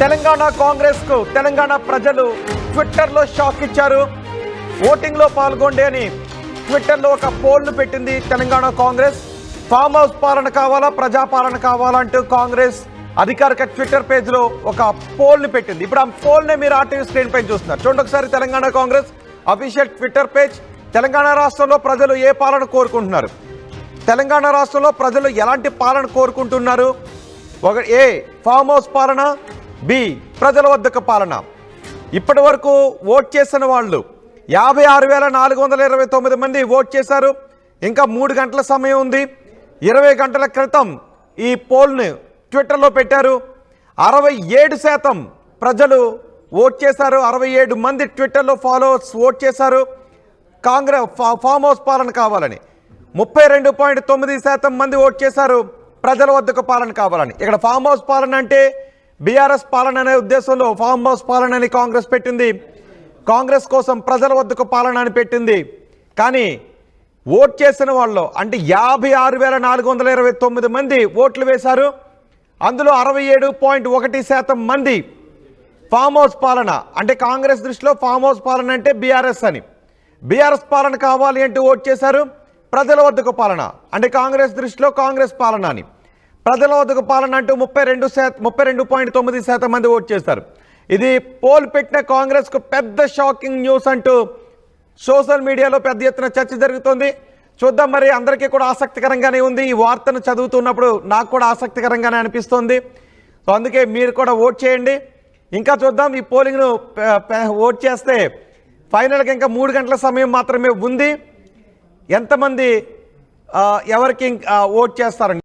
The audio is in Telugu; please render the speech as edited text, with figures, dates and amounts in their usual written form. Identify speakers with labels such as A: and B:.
A: తెలంగాణ కాంగ్రెస్ కు తెలంగాణ ప్రజలు ట్విట్టర్లో షాక్ ఇచ్చారు. ఓటింగ్ లో పాల్గొండి అని ట్విట్టర్లో ఒక పోల్ను పెట్టింది తెలంగాణ కాంగ్రెస్. ఫామ్ హౌస్ పాలన కావాలా, ప్రజాపాలన కావాలా అంటూ కాంగ్రెస్ అధికారిక ట్విట్టర్ పేజ్ లో ఒక పోల్ని పెట్టింది. ఇప్పుడు ఆ పోల్నే మీరు ఆర్టీవీ స్క్రీన్ పై చూస్తున్నారు. చూడండి ఒకసారి Telangana Congress official Twitter page. Telangana రాష్ట్రంలో ప్రజలు ఏ పాలన కోరుకుంటున్నారు, తెలంగాణ రాష్ట్రంలో ప్రజలు ఎలాంటి పాలన కోరుకుంటున్నారు? ఏ ఫామ్ హౌస్ పాలన, బి ప్రజల వద్దకు పాలన. ఇప్పటి వరకు ఓట్ చేసిన వాళ్ళు 56,429 మంది ఓట్ చేశారు. ఇంకా 3 గంటల సమయం ఉంది. 20 గంటల క్రితం ఈ పోల్ని ట్విట్టర్లో పెట్టారు. 67% ప్రజలు ఓట్ చేశారు. 67 మంది ట్విట్టర్లో ఫాలోవర్స్ ఓట్ చేశారు కాంగ్రెస్ ఫామ్ హౌస్ పాలన కావాలని. 32.9% మంది ఓట్ చేశారు ప్రజల వద్దకు పాలన కావాలని. ఇక్కడ ఫామ్ హౌస్ పాలన అంటే బీఆర్ఎస్ పాలన అనే ఉద్దేశంలో ఫామ్ హౌస్ పాలన అని కాంగ్రెస్ పెట్టింది. కాంగ్రెస్ కోసం ప్రజల వద్దకు పాలన అని పెట్టింది. కానీ ఓట్ చేసిన వాళ్ళు అంటే 56,429 మంది ఓట్లు వేశారు. అందులో 67.1% మంది ఫామ్ హౌస్ పాలన అంటే కాంగ్రెస్ దృష్టిలో ఫామ్ హౌస్ పాలన అంటే బీఆర్ఎస్ అని, బీఆర్ఎస్ పాలన కావాలి అంటూ ఓట్ చేశారు. ప్రజల వద్దకు పాలన అంటే కాంగ్రెస్ దృష్టిలో కాంగ్రెస్ పాలన అని, ప్రజల వద్దకు పాలన అంటూ 32.9% మంది ఓట్ చేశారు. ఇది పోల్ పెట్టిన కాంగ్రెస్కు పెద్ద షాకింగ్ న్యూస్ అంటూ సోషల్ మీడియాలో పెద్ద ఎత్తున చర్చ జరుగుతుంది. చూద్దాం, మరి అందరికీ కూడా ఆసక్తికరంగానే ఉంది. ఈ వార్తను చదువుతున్నప్పుడు నాకు కూడా ఆసక్తికరంగానే అనిపిస్తుంది. సో అందుకే మీరు కూడా ఓట్ చేయండి. ఇంకా చూద్దాం, ఈ పోలింగ్ను ఓట్ చేస్తే ఫైనల్గా ఇంకా 3 గంటల సమయం మాత్రమే ఉంది. ఎంతమంది ఎవరికి ఓట్ చేస్తారండి?